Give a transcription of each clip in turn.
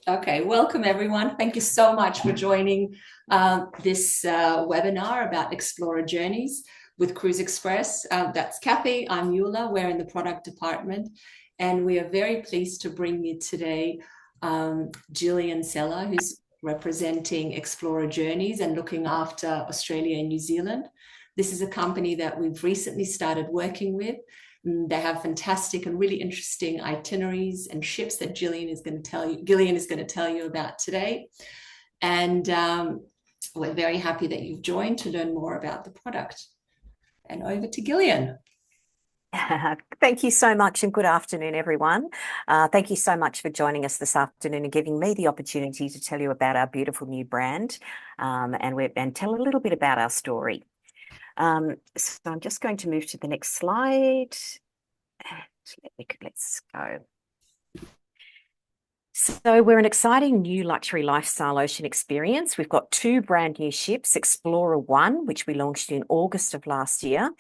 Okay, welcome everyone. Thank you so much for joining this webinar about Explora Journeys with Cruise Express. That's Kathy, I'm Yula, we're in the product department, and we are very pleased to bring you today Gillian Sellar, who's representing Explora Journeys and looking after Australia and New Zealand. This is a company that we've recently started working with. They have fantastic and really interesting itineraries and ships that Gillian is going to tell you about today. And we're very happy that you've joined to learn more about the product. And over to Gillian. Thank you so much, and good afternoon, everyone. Thank you so much for joining us this afternoon and giving me the opportunity to tell you about our beautiful new brand and tell a little bit about our story. So I'm just going to move to the next slide. And let's go. So we're an exciting new luxury lifestyle ocean experience. We've got two brand new ships, Explora One, which we launched in August of last year,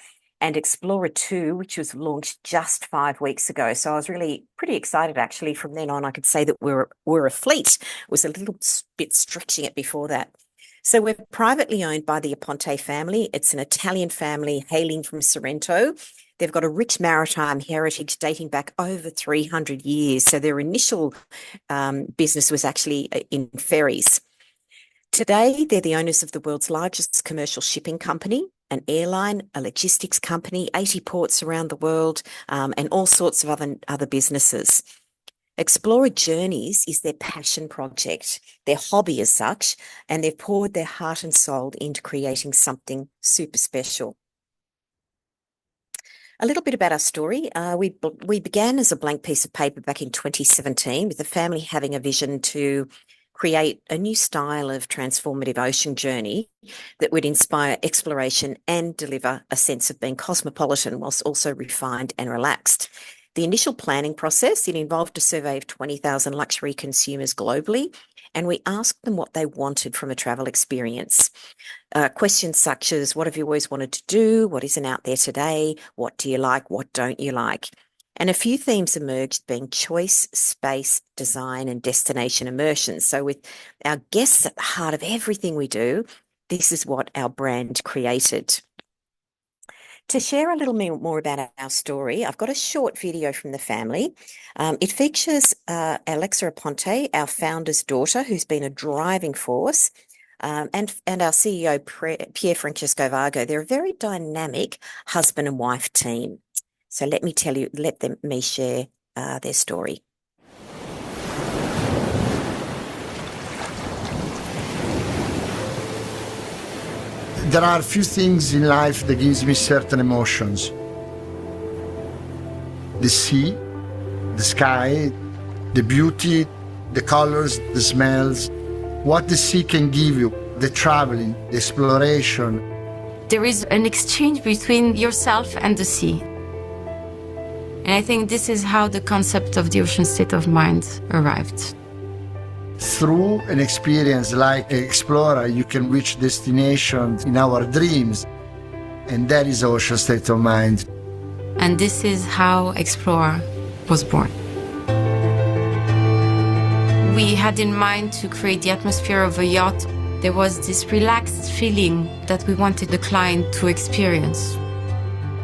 and Explora 2, which was launched just 5 weeks ago. So I was really pretty excited, actually. From then on, I could say that we're a fleet. It was a little bit stretching it before that. So we're privately owned by the Aponte family. It's an Italian family hailing from Sorrento. They've got a rich maritime heritage dating back over 300 years. So their initial business was actually in ferries. Today, they're the owners of the world's largest commercial shipping company, an airline, a logistics company, 80 ports around the world, and all sorts of other businesses. Explora Journeys is their passion project, their hobby as such, and they've poured their heart and soul into creating something super special. A little bit about our story. We began as a blank piece of paper back in 2017 with the family having a vision to create a new style of transformative ocean journey that would inspire exploration and deliver a sense of being cosmopolitan whilst also refined and relaxed. The initial planning process, it involved a survey of 20,000 luxury consumers globally, and we asked them what they wanted from a travel experience. Questions such as, what have you always wanted to do? What isn't out there today? What do you like? What don't you like? And a few themes emerged, being choice, space, design, and destination immersion. So with our guests at the heart of everything we do, this is what our brand created. To share a little more about our story, I've got a short video from the family. It features Alexa Aponte, our founder's daughter, who's been a driving force, and our CEO, Pier Francesco Vargo. They're a very dynamic husband and wife team. So let me share their story. There are a few things in life that gives me certain emotions. The sea, the sky, the beauty, the colors, the smells, what the sea can give you, the traveling, the exploration. There is an exchange between yourself and the sea. And I think this is how the concept of the ocean state of mind arrived. Through an experience like Explora, you can reach destinations in our dreams, and that is ocean state of mind. And this is how Explora was born. We had in mind to create the atmosphere of a yacht. There was this relaxed feeling that we wanted the client to experience.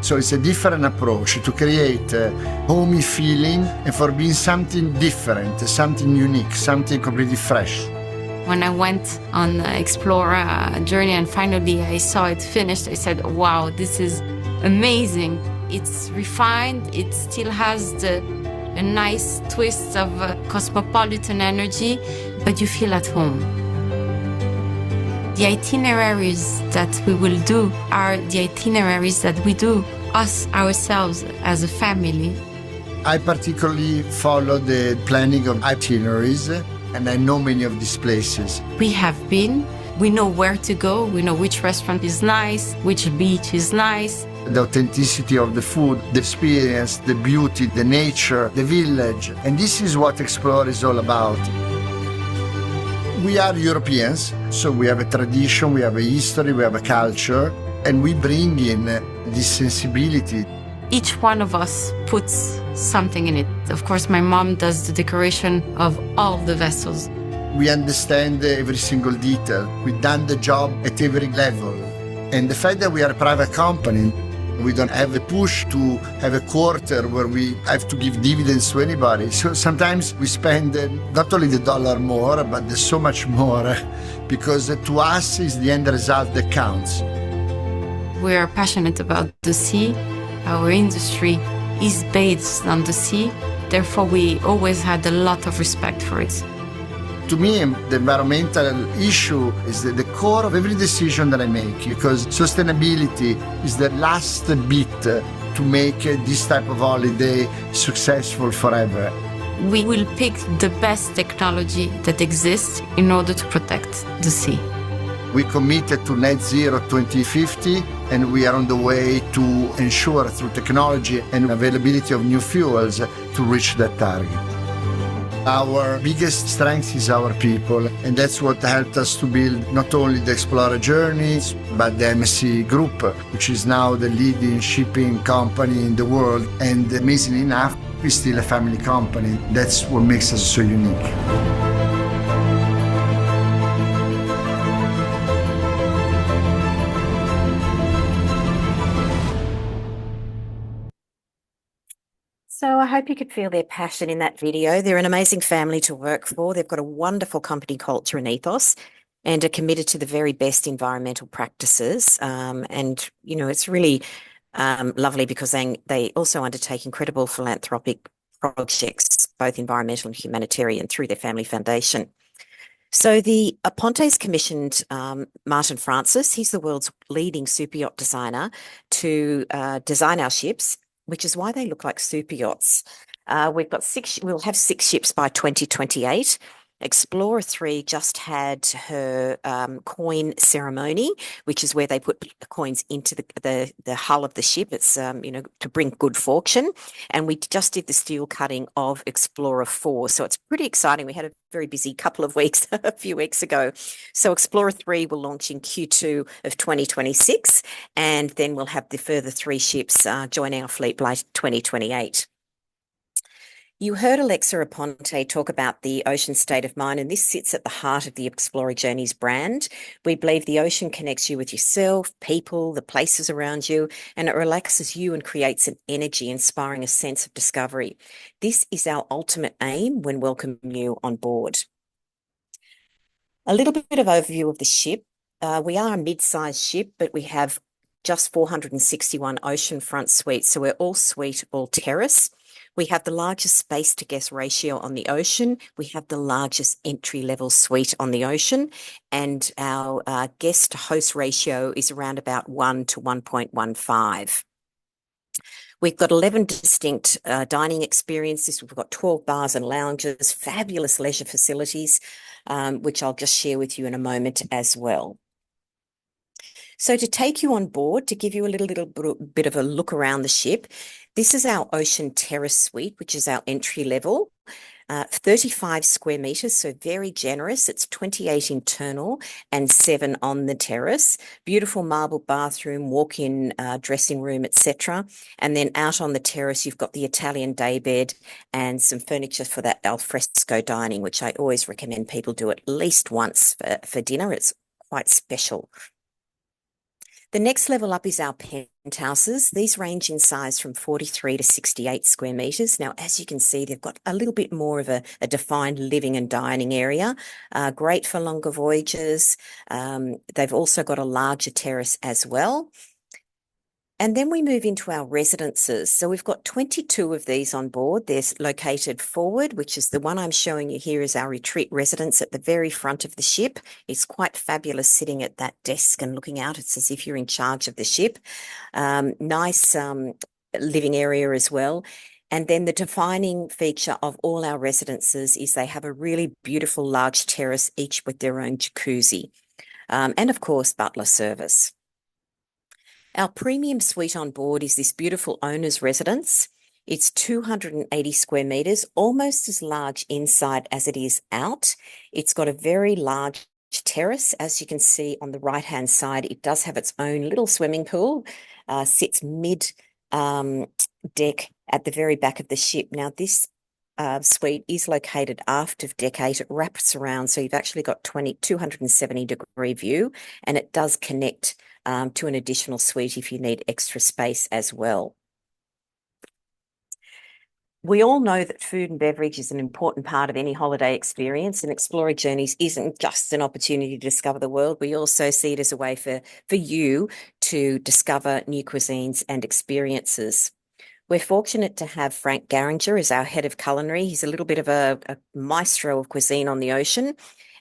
So it's a different approach to create a homey feeling and for being something different, something unique, something completely fresh. When I went on Explora journey and finally I saw it finished, I said, wow, this is amazing. It's refined, it still has a nice twist of cosmopolitan energy, but you feel at home. The itineraries that we will do are the itineraries that we do ourselves as a family. I particularly follow the planning of itineraries, and I know many of these places. We have been, we know where to go, we know which restaurant is nice, which beach is nice. The authenticity of the food, the experience, the beauty, the nature, the village. And this is what Explora is all about. We are Europeans, so we have a tradition, we have a history, we have a culture, and we bring in this sensibility. each one of us puts something in it. Of course, my mom does the decoration of all the vessels. We understand every single detail. We've done the job at every level. And the fact that we are a private company, we don't have a push to have a quarter where we have to give dividends to anybody. So sometimes we spend not only the dollar more, but there's so much more because to us is the end result that counts. We are passionate about the sea. Our industry is based on the sea. Therefore, we always had a lot of respect for it. To me, the environmental issue is the core of every decision that I make, because sustainability is the last bit to make this type of holiday successful forever. We will pick the best technology that exists in order to protect the sea. We committed to net zero 2050, and we are on the way to ensure through technology and availability of new fuels to reach that target. Our biggest strength is our people, and that's what helped us to build not only the Explora Journeys, but the MSC Group, which is now the leading shipping company in the world. And amazingly enough, we're still a family company. That's what makes us so unique. So I hope you could feel their passion in that video. They're an amazing family to work for. They've got a wonderful company culture and ethos and are committed to the very best environmental practices. And, you know, it's really lovely because they also undertake incredible philanthropic projects, both environmental and humanitarian, through their family foundation. So the Apontes commissioned Martin Francis. He's the world's leading super yacht designer to design our ships, which is why they look like super yachts. We'll have 6 ships by 2028. Explorer 3 just had her coin ceremony, which is where they put the coins into the hull of the ship. It's to bring good fortune. And we just did the steel cutting of Explorer 4. So it's pretty exciting. We had a very busy couple of weeks a few weeks ago. So Explorer 3 will launch in Q2 of 2026, and then we'll have the further 3 ships join our fleet by 2028. You heard Alexa Aponte talk about the ocean state of mind, and this sits at the heart of the Explora Journeys brand. We believe the ocean connects you with yourself, people, the places around you, and it relaxes you and creates an energy, inspiring a sense of discovery. This is our ultimate aim when welcoming you on board. A little bit of overview of the ship. We are a mid-sized ship, but we have just 461 oceanfront suites, so we're all suite, all terrace. We have the largest space to guest ratio on the ocean. We have the largest entry-level suite on the ocean, and our guest to host ratio is around about 1 to 1.15. We've got 11 distinct dining experiences. We've got 12 bars and lounges, fabulous leisure facilities, which I'll just share with you in a moment as well. So to take you on board, to give you a little bit of a look around the ship, this is our Ocean Terrace Suite, which is our entry level, 35 square meters, so very generous. It's 28 internal and 7 on the terrace. Beautiful marble bathroom, walk-in dressing room, etc. And then out on the terrace, you've got the Italian daybed and some furniture for that alfresco dining, which I always recommend people do at least once for dinner. It's quite special. The next level up is our penthouses. These range in size from 43 to 68 square meters. Now, as you can see, they've got a little bit more of a defined living and dining area. Great for longer voyages. They've also got a larger terrace as well. And then we move into our residences. So we've got 22 of these on board. They're located forward, which is the one I'm showing you here is our retreat residence at the very front of the ship. It's quite fabulous sitting at that desk and looking out. It's as if you're in charge of the ship. Nice living area as well. And then the defining feature of all our residences is they have a really beautiful large terrace, each with their own jacuzzi. And of course, butler service. Our premium suite on board is this beautiful owner's residence. It's 280 square meters, almost as large inside as it is out. It's got a very large terrace. As you can see on the right-hand side, it does have its own little swimming pool, sits mid deck at the very back of the ship. Now, this suite is located aft of deck 8. It wraps around, so you've actually got 270-degree view, and it does connect to an additional suite if you need extra space as well. We all know that food and beverage is an important part of any holiday experience, and Explora Journeys isn't just an opportunity to discover the world. We also see it as a way for you to discover new cuisines and experiences. We're fortunate to have Frank Garringer as our head of culinary. He's a little bit of a maestro of cuisine on the ocean,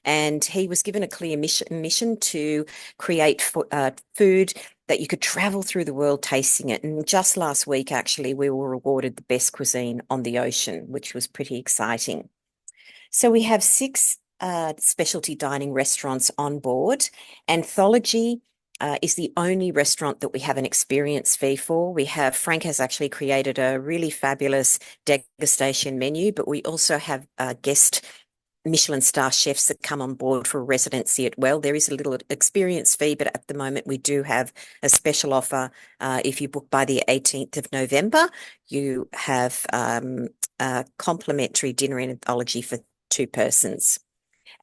and he was given a clear mission to create food that you could travel through the world tasting it. And just last week, actually, we were awarded the best cuisine on the ocean, which was pretty exciting. So we have 6 specialty dining restaurants on board. Anthology is the only restaurant that we have an experience fee for. Frank has actually created a really fabulous degustation menu, but we also have guest Michelin star chefs that come on board for a residency at well. There is a little experience fee, but at the moment we do have a special offer. If you book by the 18th of November, you have a complimentary dinner in Anthology for 2 persons.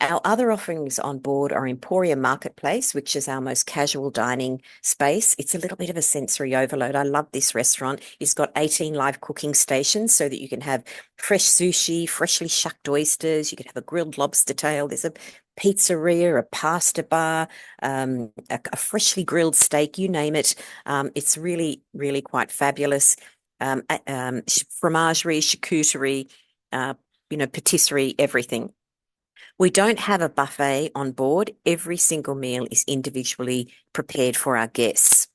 Our other offerings on board are Emporium Marketplace, which is our most casual dining space. It's a little bit of a sensory overload. I love this restaurant. It's got 18 live cooking stations so that you can have fresh sushi, freshly shucked oysters. You can have a grilled lobster tail. There's a pizzeria, a pasta bar, a freshly grilled steak, you name it. It's really, really quite fabulous. Fromagerie, charcuterie, patisserie, everything. We don't have a buffet on board. Every single meal is individually prepared for our guests.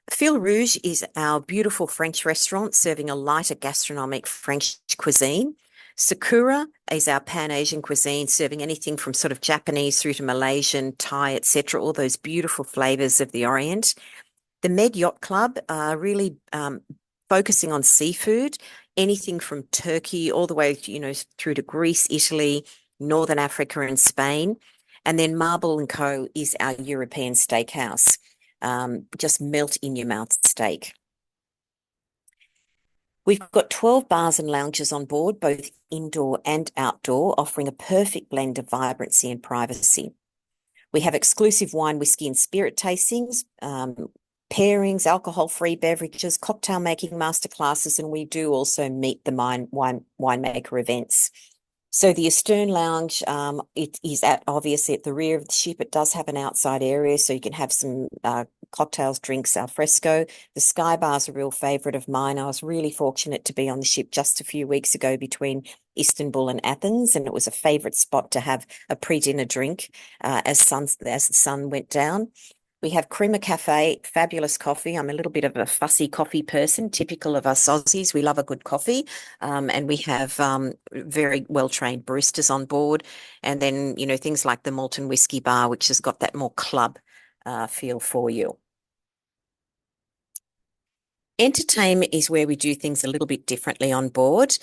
Fil Rouge is our beautiful French restaurant serving a lighter gastronomic French cuisine. Sakura is our Pan-Asian cuisine serving anything from sort of Japanese through to Malaysian, Thai, etc., all those beautiful flavors of the Orient. The Med Yacht Club are really focusing on seafood, anything from Turkey all the way, through to Greece, Italy, Northern Africa and Spain. And then Marble & Co. is our European steakhouse. Just melt in your mouth steak. We've got 12 bars and lounges on board, both indoor and outdoor, offering a perfect blend of vibrancy and privacy. We have exclusive wine, whiskey and spirit tastings, pairings, alcohol-free beverages, cocktail making masterclasses, and we do also meet the winemaker events. So the Astern Lounge, it is obviously at the rear of the ship. It does have an outside area, so you can have some cocktails, drinks, al fresco. The Sky Bar is a real favourite of mine. I was really fortunate to be on the ship just a few weeks ago between Istanbul and Athens, and it was a favourite spot to have a pre-dinner drink as the sun went down. We have Crema Cafe, fabulous coffee. I'm a little bit of a fussy coffee person, typical of us Aussies. We love a good coffee, and we have very well-trained baristas on board. And then, things like the Malt and Whiskey Bar, which has got that more club feel for you. Entertainment is where we do things a little bit differently on board.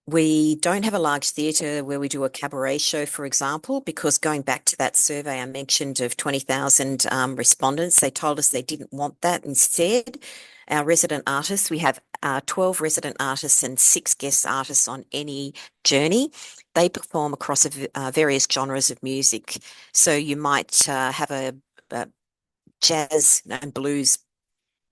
We don't have a large theatre where we do a cabaret show, for example, because going back to that survey I mentioned of 20,000 respondents, they told us they didn't want that. Instead, our resident artists, we have 12 resident artists and 6 guest artists on any journey. They perform across various genres of music. So you might have a jazz and blues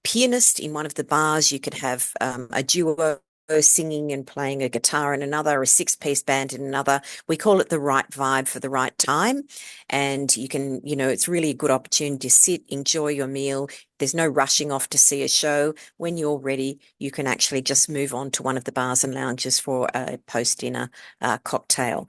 pianist in one of the bars. You could have a duo singing and playing a guitar in another, a 6-piece band in another. We call it the right vibe for the right time. And you can, it's really a good opportunity to sit, enjoy your meal. There's no rushing off to see a show. When you're ready, you can actually just move on to one of the bars and lounges for a post-dinner cocktail.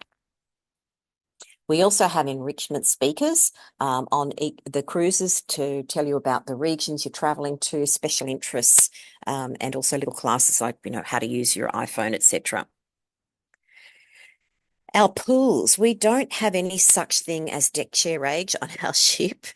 We also have enrichment speakers on the cruises to tell you about the regions you're traveling to, special interests, and also little classes like, how to use your iPhone, etc. Our pools, we don't have any such thing as deck chair age on our ship.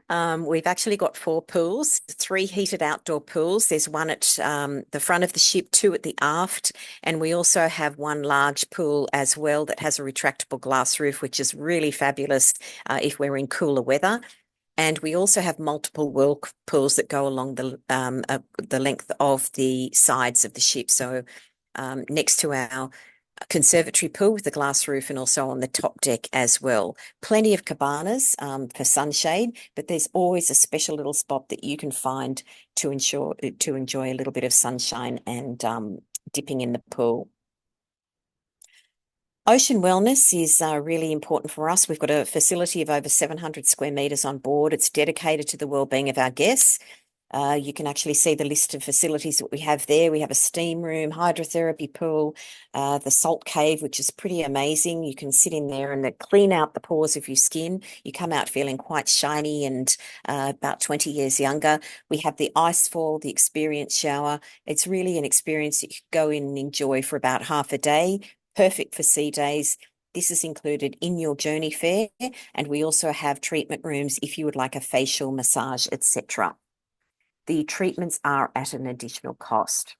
We've actually got 4 pools, 3 heated outdoor pools. There's one at the front of the ship, 2 at the aft, and we also have one large pool as well that has a retractable glass roof, which is really fabulous if we're in cooler weather. And we also have multiple whirlpools that go along the length of the sides of the ship. So next to our conservatory pool with the glass roof, and also on the top deck as well. Plenty of cabanas for sunshade, but there's always a special little spot that you can find to enjoy a little bit of sunshine and dipping in the pool. Ocean wellness is really important for us. We've got a facility of over 700 square metres on board. It's dedicated to the wellbeing of our guests. You can actually see the list of facilities that we have there. We have a steam room, hydrotherapy pool, the salt cave, which is pretty amazing. You can sit in there and clean out the pores of your skin. You come out feeling quite shiny and about 20 years younger. We have the ice fall, the experience shower. It's really an experience that you can go in and enjoy for about half a day. Perfect for sea days. This is included in your journey fare, and we also have treatment rooms if you would like a facial massage, etc. The treatments are at an additional cost.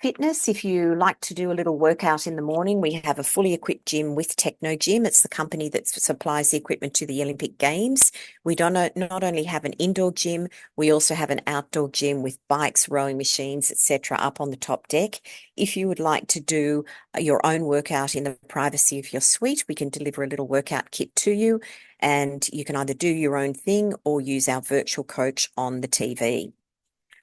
Fitness, if you like to do a little workout in the morning, we have a fully equipped gym with Techno Gym. It's the company that supplies the equipment to the Olympic Games. We not only have an indoor gym, we also have an outdoor gym with bikes, rowing machines, etc. up on the top deck. If you would like to do your own workout in the privacy of your suite, we can deliver a little workout kit to you, and you can either do your own thing or use our virtual coach on the TV.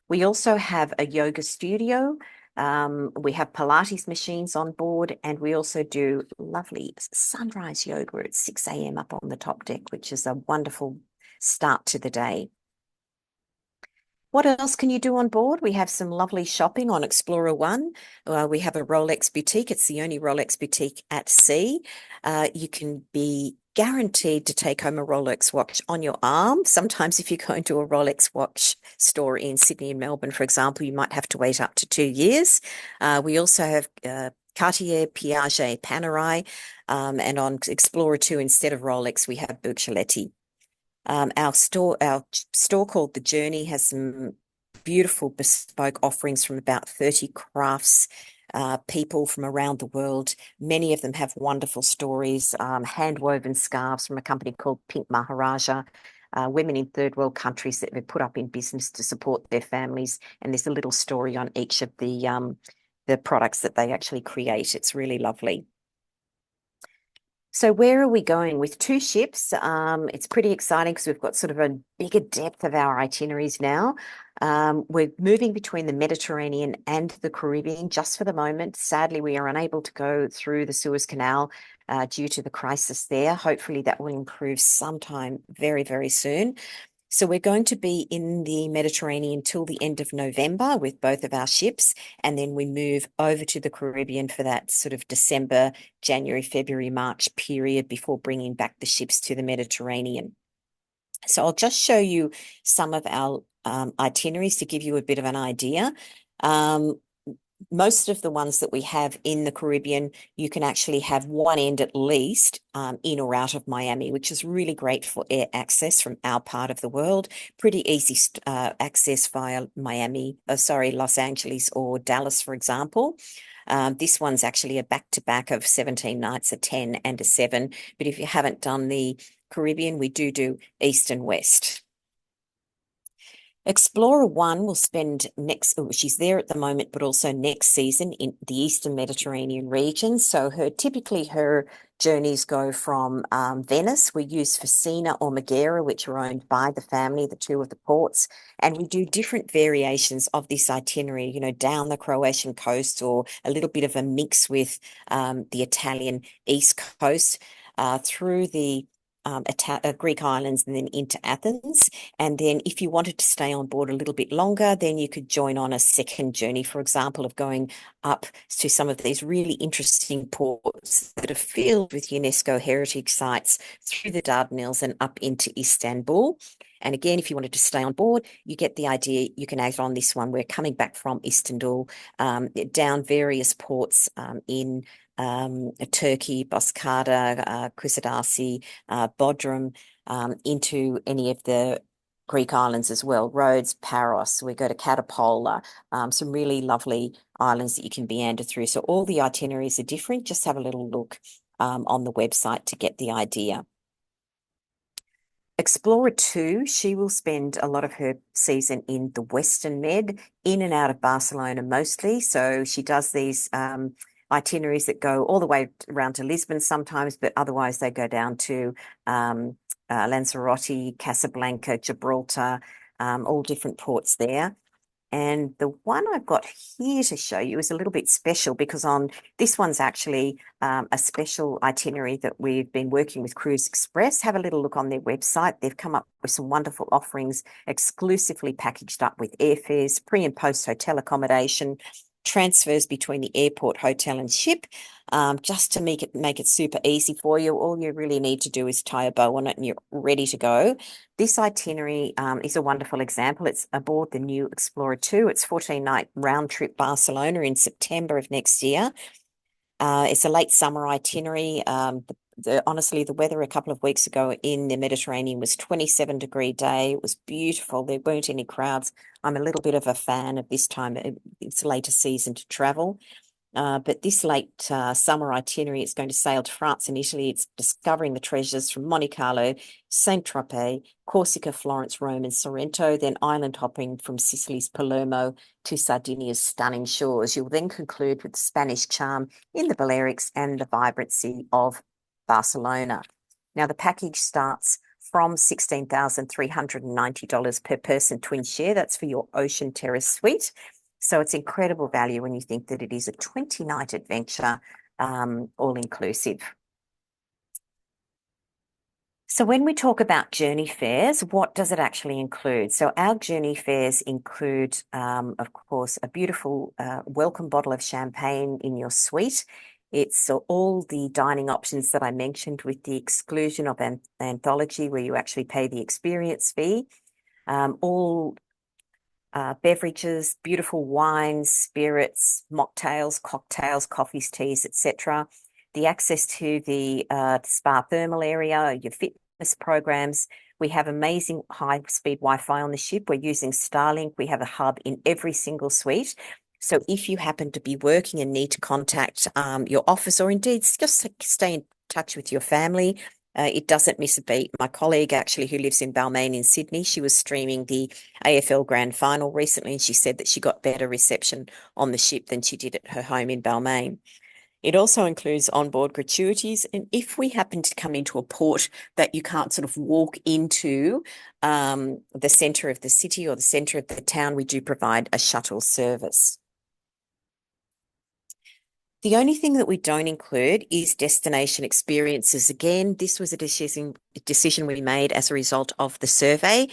We also have a yoga studio. We have Pilates machines on board, and we also do lovely sunrise yoga at 6 a.m. up on the top deck, which is a wonderful start to the day. What else can you do on board? We have some lovely shopping on Explora One. We have a Rolex boutique. It's the only Rolex boutique at sea. You can be guaranteed to take home a Rolex watch on your arm. Sometimes if you go into a Rolex watch store in Sydney and Melbourne, for example, you might have to wait up to 2 years. We also have Cartier, Piaget, Panerai, and on Explorer 2, instead of Rolex, we have Bergeletti. Our store called The Journey has some beautiful bespoke offerings from about 30 crafts people from around the world. Many of them have wonderful stories, hand-woven scarves from a company called Pink Maharaja, women in third world countries that have put up in business to support their families. And there's a little story on each of the products that they actually create. It's really lovely. So where are we going? With 2 ships, it's pretty exciting because we've got sort of a bigger depth of our itineraries now. We're moving between the Mediterranean and the Caribbean just for the moment. Sadly, we are unable to go through the Suez Canal due to the crisis there. Hopefully that will improve sometime very, very soon. So we're going to be in the Mediterranean till the end of November with both of our ships, and then we move over to the Caribbean for that sort of December, January, February, March period before bringing back the ships to the Mediterranean. So I'll just show you some of our itineraries to give you a bit of an idea. Most of the ones that we have in the Caribbean, you can actually have one end at least in or out of Miami, which is really great for air access from our part of the world. Pretty easy access via Los Angeles or Dallas, for example. This one's actually a back-to-back of 17 nights, a 10 and a 7. But if you haven't done the Caribbean, we do east and west. Explorer One will spend she's there at the moment, but also next season in the Eastern Mediterranean region. So typically her journeys go from Venice. We use Fascina or Marghera, which are owned by the family, the 2 of the ports. And we do different variations of this itinerary, you know, down the Croatian coast or a little bit of a mix with the Italian East Coast through the Greek islands and then into Athens. And then if you wanted to stay on board a little bit longer, then you could join on a second journey, for example, of going up to some of these really interesting ports that are filled with UNESCO heritage sites through the Dardanelles and up into Istanbul. And again, if you wanted to stay on board, you get the idea. You can add on this one. We're coming back from Istanbul down various ports in Turkey, Bozkır'da, Kusadasi, Bodrum, into any of the Greek islands as well, Rhodes, Paros. We go to Catapola, some really lovely islands that you can meander through. So all the itineraries are different. Just have a little look on the website to get the idea. Explorer 2, she will spend a lot of her season in the Western Med, in and out of Barcelona mostly. So she does these itineraries that go all the way around to Lisbon sometimes, but otherwise they go down to Lanzarote, Casablanca, Gibraltar, all different ports there. And the one I've got here to show you is a little bit special because on this one's actually a special itinerary that we've been working with Cruise Express. Have a little look on their website. They've come up with some wonderful offerings exclusively packaged up with airfares, pre and post hotel accommodation, transfers between the airport, hotel and ship, just to make it super easy for you. All you really need to do is tie a bow on it and you're ready to go. This itinerary is a wonderful example. It's aboard the new Explorer 2. It's 14-night round trip Barcelona in September of next year. It's a late summer itinerary. Honestly, the weather a couple of weeks ago in the Mediterranean was 27-degree day. It was beautiful. There weren't any crowds. I'm a little bit of a fan of this time. It's later season to travel. But this late summer itinerary, it's going to sail to France and Italy. It's discovering the treasures from Monte Carlo, Saint-Tropez, Corsica, Florence, Rome, and Sorrento, then island hopping from Sicily's Palermo to Sardinia's stunning shores. You'll then conclude with the Spanish charm in the Balearics and the vibrancy of Barcelona. Now, the package starts from $16,390 per person twin share. That's for your Ocean Terrace suite. So it's incredible value when you think that it is a 20-night adventure, all-inclusive. So when we talk about journey fares, what does it actually include? So our journey fares include, of course, a beautiful welcome bottle of champagne in your suite. It's all the dining options that I mentioned with the exclusion of an anthology where you actually pay the experience fee. All beverages, beautiful wines, spirits, mocktails, cocktails, coffees, teas, etc. The access to the spa thermal area, your fitness programs. We have amazing high-speed Wi-Fi on the ship. We're using Starlink. We have a hub in every single suite. So if you happen to be working and need to contact your office or indeed just stay in touch with your family, it doesn't miss a beat. My colleague actually who lives in Balmain in Sydney, she was streaming the AFL Grand Final recently and she said that she got better reception on the ship than she did at her home in Balmain. It also includes onboard gratuities. And if we happen to come into a port that you can't sort of walk into the centre of the city or the centre of the town, we do provide a shuttle service. The only thing that we don't include is destination experiences. Again, this was a decision we made as a result of the survey.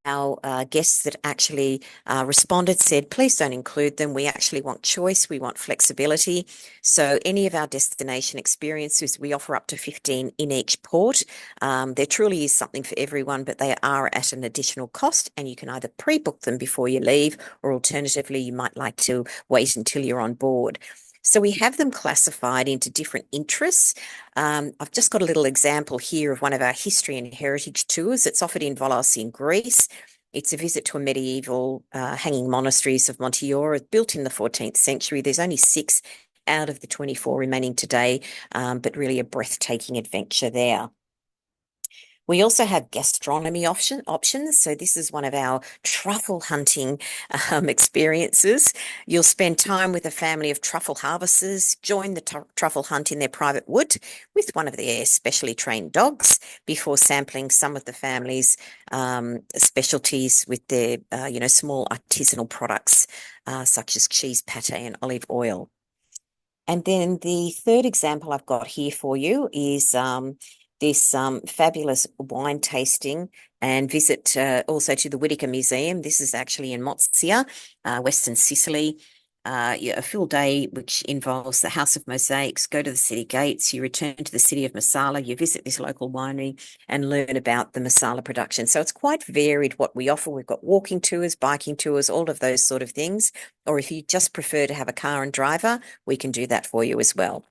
Our guests that actually responded said, please don't include them. We actually want choice. We want flexibility. So any of our destination experiences, we offer up to 15 in each port. There truly is something for everyone, but they are at an additional cost and you can either pre-book them before you leave or alternatively, you might like to wait until you're on board. So we have them classified into different interests. I've just got a little example here of one of our history and heritage tours. It's offered in Volos in Greece. It's a visit to a medieval hanging monasteries of Monteora, built in the 14th century. There's only 6 out of the 24 remaining today, but really a breathtaking adventure there. We also have gastronomy options. So this is one of our truffle hunting experiences. You'll spend time with a family of truffle harvesters, join the truffle hunt in their private wood with one of their specially trained dogs before sampling some of the family's specialties with their, small artisanal products such as cheese pate and olive oil. And then the third example I've got here for you is this fabulous wine tasting and visit also to the Whitaker Museum. This is actually in Mozia, Western Sicily. A full day which involves the House of Mosaics, go to the city gates, you return to the city of Marsala, you visit this local winery and learn about the Marsala production. So it's quite varied what we offer. We've got walking tours, biking tours, all of those sort of things. Or if you just prefer to have a car and driver, we can do that for you as well.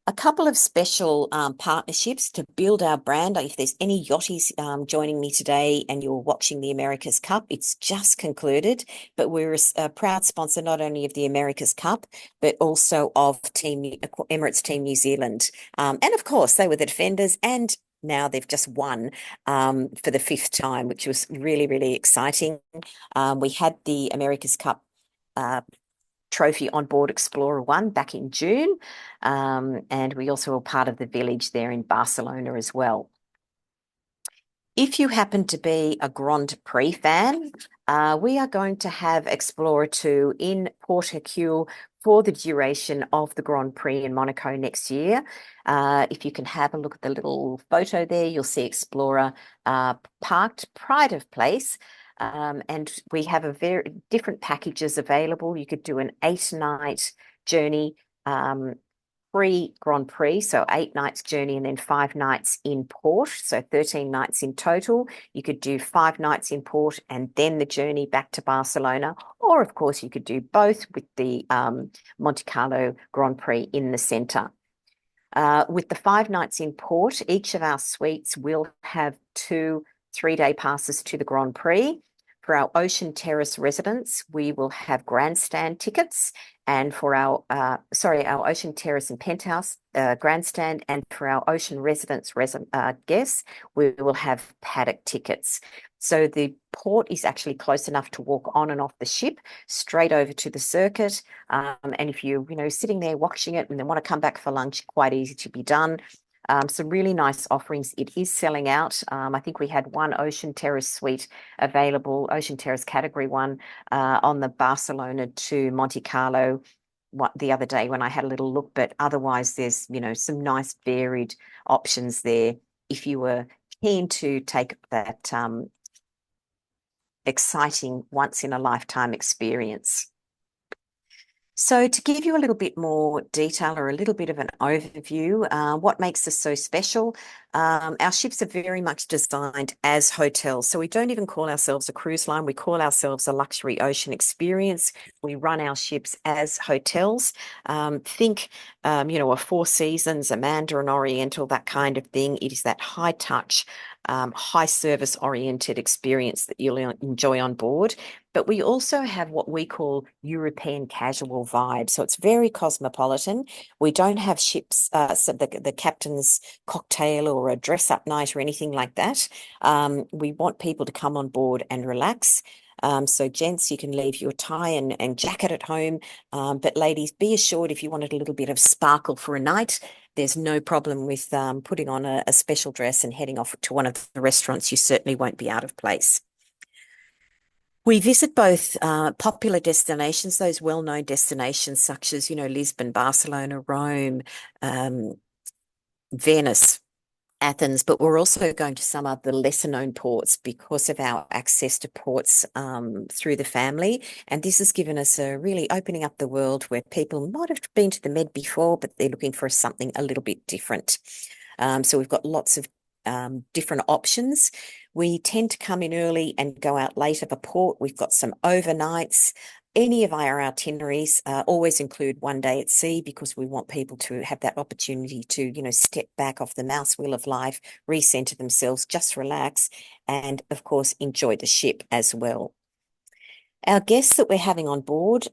A couple of special partnerships to build our brand. If there's any yachties joining me today and you're watching the America's Cup, it's just concluded, but we're a proud sponsor not only of the America's Cup, but also of Emirates Team New Zealand. And of course, they were the defenders and now they've just won for the 5th time, which was really, really exciting. We had the America's Cup trophy on board Explora 1 back in June, and we also were part of the village there in Barcelona as well. If you happen to be a Grand Prix fan, we are going to have Explora 2 in Port Hercule for the duration of the Grand Prix in Monaco next year. If you can have a look at the little photo there, you'll see Explora parked pride of place. And we have a very different packages available. You could do an 8-night journey pre-Grand Prix, so 8 nights journey and then 5 nights in port, so 13 nights in total. You could do 5 nights in port and then the journey back to Barcelona, or of course you could do both with the Monte Carlo Grand Prix in the centre. With the 5 nights in port, each of our suites will have 2 3-day passes to the Grand Prix. For our Ocean Terrace residents, we will have grandstand tickets, and for our Ocean Terrace and Penthouse grandstand, and for our Ocean Residence guests, we will have paddock tickets. So the port is actually close enough to walk on and off the ship, straight over to the circuit. And if you're, sitting there watching it and then want to come back for lunch, quite easy to be done. Some really nice offerings. It is selling out. I think we had one Ocean Terrace suite available, Ocean Terrace Category 1, on the Barcelona to Monte Carlo the other day when I had a little look. But otherwise, there's, some nice varied options there if you were keen to take that exciting once-in-a-lifetime experience. So to give you a little bit more detail or a little bit of an overview, what makes us so special? Our ships are very much designed as hotels. So we don't even call ourselves a cruise line. We call ourselves a luxury ocean experience. We run our ships as hotels. Think, a Four Seasons, a Mandarin Oriental, that kind of thing. It is that high touch, high service oriented experience that you'll enjoy on board. But we also have what we call European casual vibe. So it's very cosmopolitan. We don't have ships, so the captain's cocktail or a dress-up night or anything like that. We want people to come on board and relax. So gents, you can leave your tie and jacket at home. But ladies, be assured if you wanted a little bit of sparkle for a night, there's no problem with putting on a special dress and heading off to one of the restaurants. You certainly won't be out of place. We visit both popular destinations, those well-known destinations such as, Lisbon, Barcelona, Rome, Venice, Athens, but we're also going to some of the lesser-known ports because of our access to ports through the family. And this has given us a really opening up the world where people might have been to the Med before, but they're looking for something a little bit different. So we've got lots of different options. We tend to come in early and go out late of a port. We've got some overnights. Any of our itineraries always include 1 day at sea because we want people to have that opportunity to, step back off the mouse wheel of life, recenter themselves, just relax, and of course, enjoy the ship as well. Our guests that we're having on board,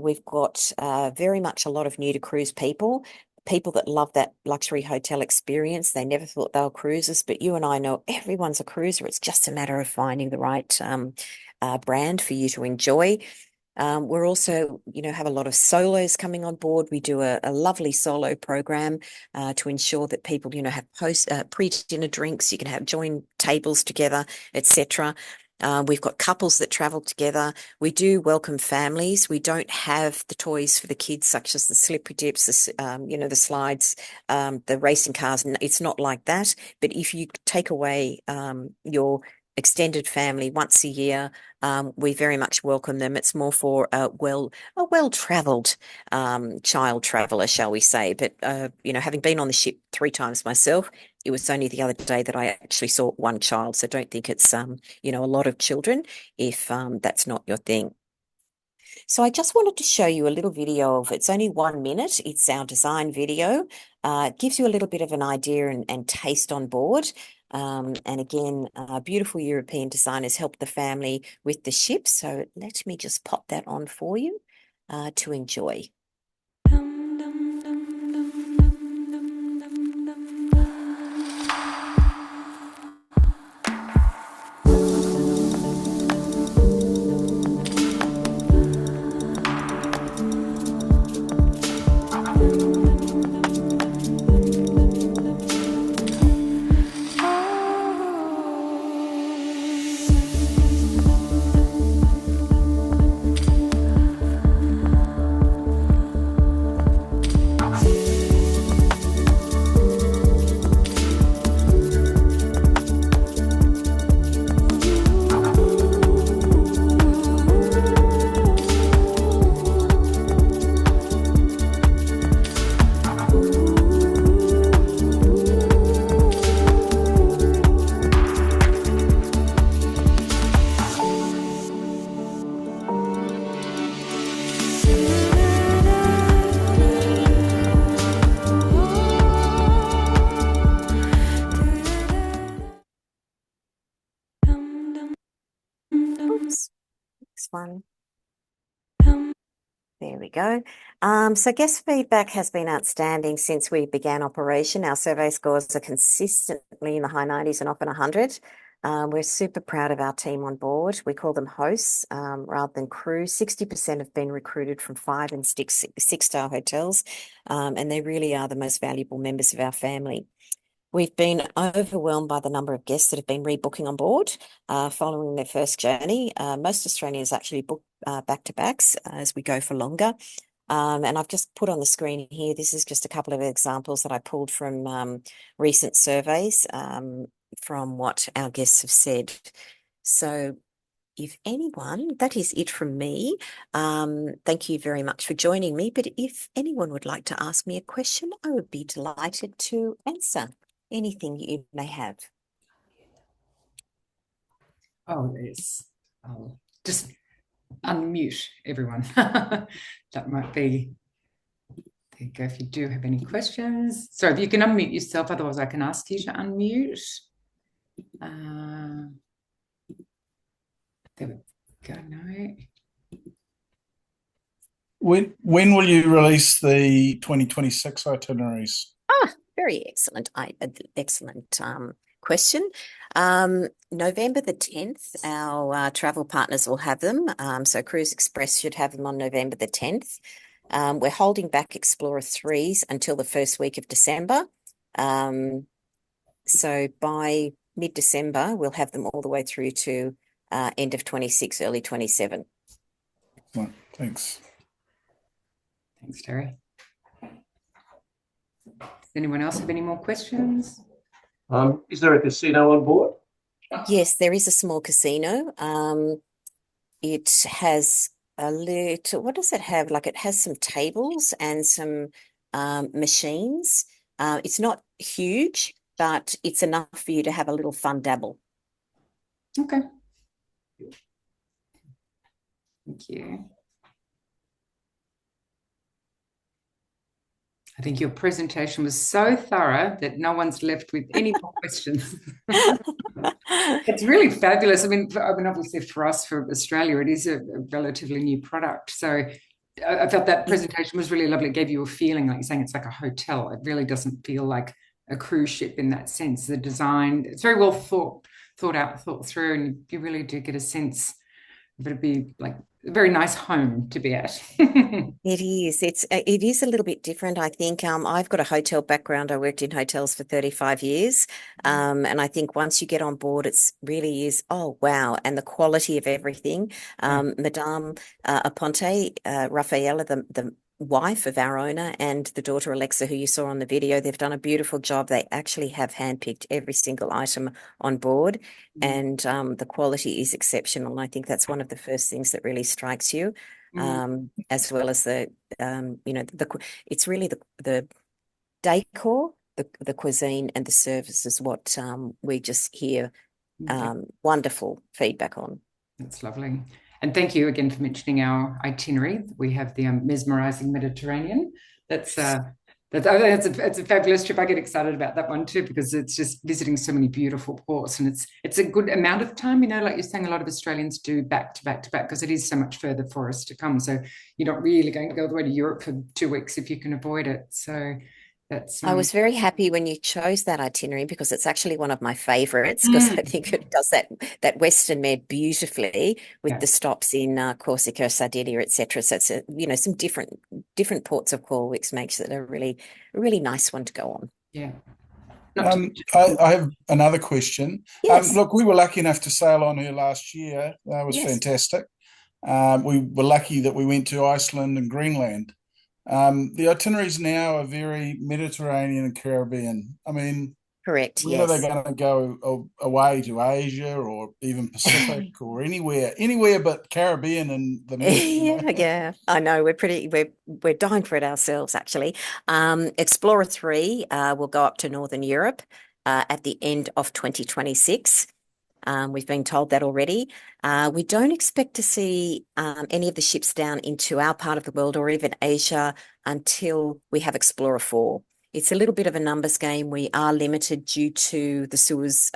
we've got very much a lot of new to cruise people that love that luxury hotel experience. They never thought they were cruisers, but you and I know everyone's a cruiser. It's just a matter of finding the right brand for you to enjoy. We're also, have a lot of solos coming on board. We do a lovely solo program to ensure that people, have pre-dinner drinks. You can have join tables together, etc. We've got couples that travel together. We do welcome families. We don't have the toys for the kids, such as the slippery dips, the slides, the racing cars. It's not like that. But if you take away your extended family once a year, we very much welcome them. It's more for a well-travelled child traveller, shall we say. But, having been on the ship 3 times myself, it was only the other day that I actually saw one child. So don't think it's, a lot of children if that's not your thing. So I just wanted to show you a little video of, it's only 1 minute. It's our design video. It gives you a little bit of an idea and taste on board. And again, beautiful European designers helped the family with the ship. So let me just pop that on for you to enjoy. one. There we go. So guest feedback has been outstanding since we began operation. Our survey scores are consistently in the high 90s and often 100. We're super proud of our team on board. We call them hosts rather than crew. 60% have been recruited from 5- and 6-star hotels, and they really are the most valuable members of our family. We've been overwhelmed by the number of guests that have been rebooking on board following their first journey. Most Australians actually book back-to-backs as we go for longer. And I've just put on the screen here, this is just a couple of examples that I pulled from recent surveys from what our guests have said. So if anyone, that is it from me. Thank you very much for joining me. But if anyone would like to ask me a question, I would be delighted to answer anything you may have. Oh, yes. I'll just unmute everyone. That might be, there you go, if you do have any questions. So if you can unmute yourself, otherwise I can ask you to unmute. There we go, no. When will you release the 2026 itineraries? Very excellent, question. November the 10th, our travel partners will have them. So Cruise Express should have them on November the 10th. We're holding back Explora 3s until the first week of December. So by mid-December, we'll have them all the way through to end of 26, early 27. Well, thanks. Thanks, Terry. Does anyone else have any more questions? Is there a casino on board? Yes, there is a small casino. It has a little, what does it have? Like it has some tables and some machines. It's not huge, but it's enough for you to have a little fun dabble. Okay. Thank you. I think your presentation was so thorough that no one's left with any more questions. It's really fabulous. I mean, obviously for us, for Australia, it is a relatively new product. So I felt that presentation was really lovely. It gave you a feeling, like you're saying, it's like a hotel. It really doesn't feel like a cruise ship in that sense. The design, it's very well thought out, thought through, and you really do get a sense of it be like a very nice home to be at. It is. It is a little bit different, I think. I've got a hotel background. I worked in hotels for 35 years. And I think once you get on board, it's really is, oh, wow. And the quality of everything. Madame Aponte, Raffaella, the wife of our owner, and the daughter Alexa, who you saw on the video, they've done a beautiful job. They actually have handpicked every single item on board, and the quality is exceptional. And I think that's one of the first things that really strikes you, as well as the it's really the decor, the cuisine, and the service is what we just hear wonderful feedback on. That's lovely. And thank you again for mentioning our itinerary. We have the mesmerizing Mediterranean. It's a fabulous trip. I get excited about that one too, because it's just visiting so many beautiful ports, and it's a good amount of time, like you're saying, a lot of Australians do back to back to back, because it is so much further for us to come. So you're not really going to go all the way to Europe for 2 weeks if you can avoid it. So that's I was very happy when you chose that itinerary, because it's actually one of my favorites, because I think it does that Western Med beautifully with the stops in Corsica, Sardinia, etc. So it's some different ports of call, which makes it a really, really nice one to go on. Yeah. I have another question. Yes. Look, we were lucky enough to sail on her last year. That was fantastic. We were lucky that we went to Iceland and Greenland. The itineraries now are very Mediterranean and Caribbean. I mean, correct. When are they going to go away to Asia or even Pacific or anywhere but Caribbean and the Med? Yeah. I know we're dying for it ourselves, actually. Explorer 3 will go up to Northern Europe at the end of 2026. We've been told that already. We don't expect to see any of the ships down into our part of the world or even Asia until we have Explorer 4. It's a little bit of a numbers game. We are limited due to the Suez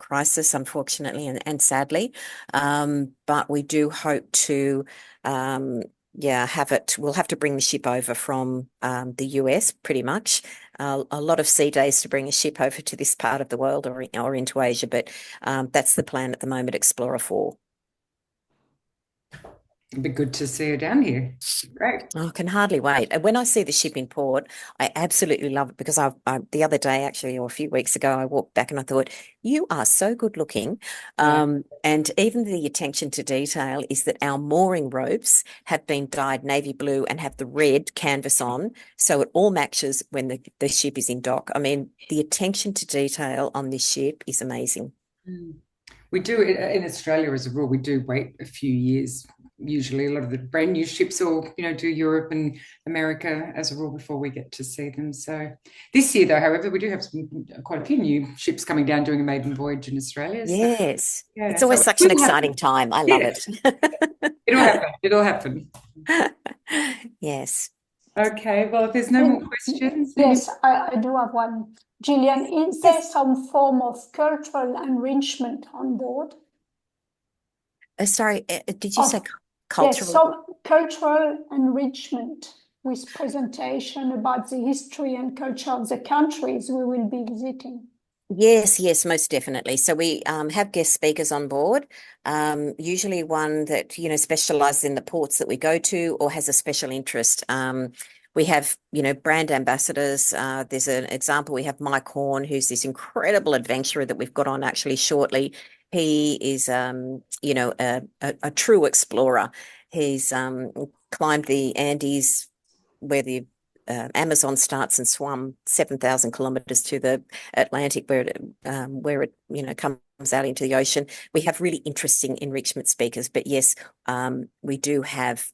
crisis, unfortunately, and sadly. But we do hope to, we'll have to bring the ship over from the US pretty much. A lot of sea days to bring a ship over to this part of the world or into Asia, but that's the plan at the moment, Explorer 4. It'd be good to see her down here. Great. Oh, I can hardly wait. And when I see the ship in port, I absolutely love it because the other day, actually, or a few weeks ago, I walked back and I thought, you are so good looking. And even the attention to detail is that our mooring ropes have been dyed navy blue and have the red canvas on. So it all matches when the ship is in dock. I mean, the attention to detail on this ship is amazing. We do, in Australia as a rule, we do wait a few years. Usually a lot of the brand new ships or, do Europe and America as a rule before we get to see them. So this year, though, however, we do have quite a few new ships coming down doing a maiden voyage in Australia. Yes. So, it's always such an exciting time. I love it. It'll happen. Yes. Okay, well, if there's no more questions. Yes, I do have one. Gillian, is there some form of cultural enrichment on board? Sorry, did you say cultural? Yes, some cultural enrichment with presentation about the history and culture of the countries we will be visiting. Yes, most definitely. So we have guest speakers on board, usually one that, specialises in the ports that we go to or has a special interest. We have, brand ambassadors. There's an example. We have Mike Horn, who's this incredible adventurer that we've got on actually shortly. He is, a true explorer. He's climbed the Andes where the Amazon starts and swum 7,000 kilometres to the Atlantic where it comes out into the ocean. We have really interesting enrichment speakers, but yes, we do have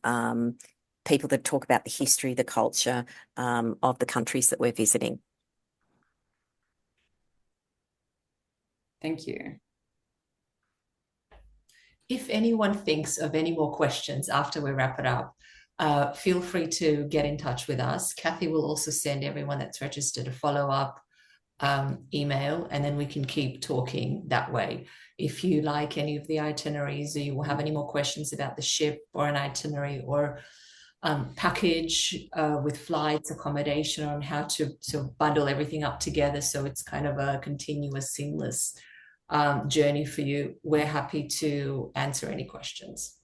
people that talk about the history, the culture of the countries that we're visiting. Thank you. If anyone thinks of any more questions after we wrap it up, feel free to get in touch with us. Kathy will also send everyone that's registered a follow-up email, and then we can keep talking that way. If you like any of the itineraries or you will have any more questions about the ship or an itinerary or package with flights, accommodation, on how to bundle everything up together so it's kind of a continuous, seamless journey for you, we're happy to answer any questions.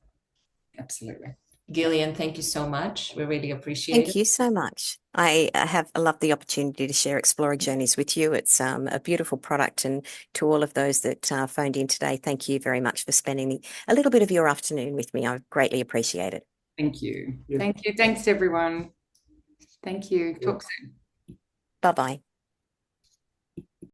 Absolutely. Gillian, thank you so much. We really appreciate it. Thank you so much. I love the opportunity to share Explora Journeys with you. It's a beautiful product, and to all of those that phoned in today, thank you very much for spending a little bit of your afternoon with me. I greatly appreciate it. Thank you. Thank you. Thanks, everyone. Thank you. Talk soon. Bye-bye.